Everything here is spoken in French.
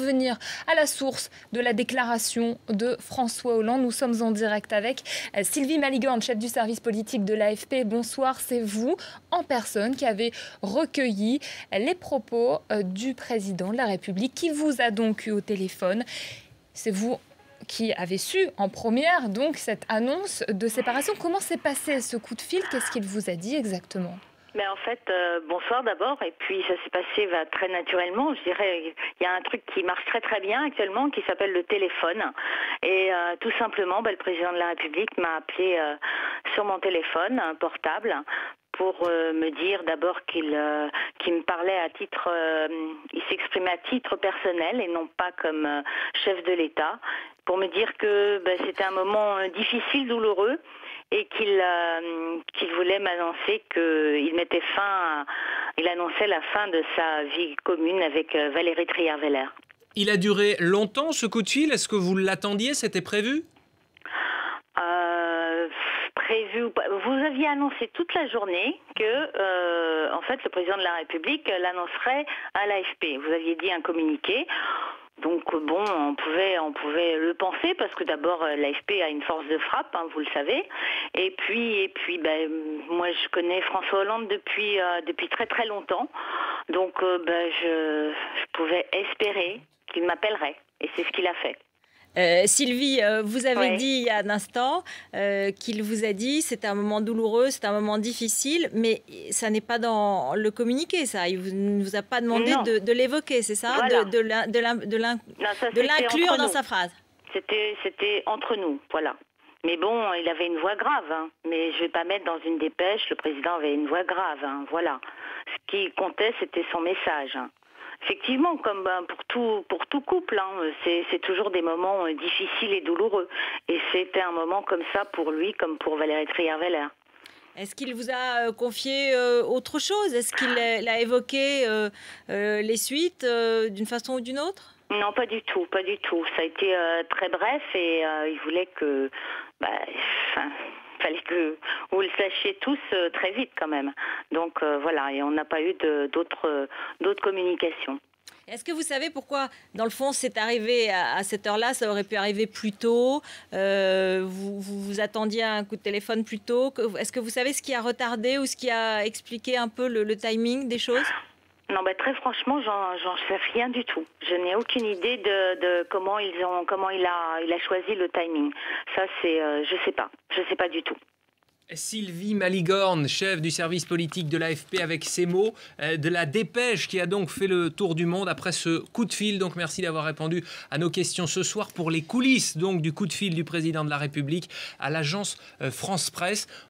revenir à la source de la déclaration de François Hollande. Nous sommes en direct avec Sylvie Maligorne, chef du service politique de l'AFP. Bonsoir, c'est vous, en personne, qui avez recueilli les propos du président de la République, qui vous a donc eu au téléphone. C'est vous qui avez su en première donc cette annonce de séparation. Comment s'est passé ce coup de fil? Qu'est-ce qu'il vous a dit exactement? Mais en fait, bonsoir d'abord, et puis ça s'est passé très naturellement. Je dirais, il y a un truc qui marche très très bien actuellement qui s'appelle le téléphone. Et tout simplement, le président de la République m'a appelé sur mon téléphone portable pour me dire d'abord qu'il me parlait à titre, il s'exprimait à titre personnel et non pas comme chef de l'État, pour me dire que c'était un moment difficile, douloureux, et qu'il voulait m'annoncer qu'il mettait fin, il annonçait la fin de sa vie commune avec Valérie Trierweiler. Il a duré longtemps ce coup de fil? Est-ce que vous l'attendiez? C'était prévu? Prévu. Vous aviez annoncé toute la journée que, en fait, le président de la République l'annoncerait à l'AFP. Vous aviez dit un communiqué. Donc bon, on pouvait le penser parce que d'abord l'AFP a une force de frappe, hein, vous le savez. Et puis moi je connais François Hollande depuis très très longtemps. Donc je pouvais espérer qu'il m'appellerait et c'est ce qu'il a fait. Sylvie, vous avez dit il y a un instant qu'il vous a dit c'est un moment douloureux, c'est un moment difficile, mais ça n'est pas dans le communiqué, ça. Il ne vous a pas demandé de l'évoquer, c'est ça? Voilà. De l'inclure dans sa phrase. C'était entre nous, voilà. Mais bon, il avait une voix grave, hein. Mais je ne vais pas mettre dans une dépêche, le président avait une voix grave, hein. Voilà. Ce qui comptait, c'était son message, hein. Effectivement, comme pour tout couple, hein, c'est toujours des moments difficiles et douloureux. Et c'était un moment comme ça pour lui, comme pour Valérie Trierweiler. Est-ce qu'il vous a confié autre chose? Est-ce qu'il a évoqué les suites d'une façon ou d'une autre? Non, pas du tout, pas du tout. Ça a été très bref et il voulait que... fallait que vous le sachiez tous très vite quand même. Donc voilà, et on n'a pas eu d'autres communications. Est-ce que vous savez pourquoi, dans le fond, c'est arrivé à cette heure-là? Ça aurait pu arriver plus tôt. Vous attendiez un coup de téléphone plus tôt. Est-ce que vous savez ce qui a retardé ou ce qui a expliqué un peu le timing des choses? Non, très franchement, j'en sais rien du tout. Je n'ai aucune idée de comment il a choisi le timing. Ça, je sais pas du tout. Sylvie Maligorne, chef du service politique de l'AFP, avec ces mots de la dépêche qui a donc fait le tour du monde après ce coup de fil. Donc merci d'avoir répondu à nos questions ce soir pour les coulisses donc du coup de fil du président de la République à l'agence France Presse.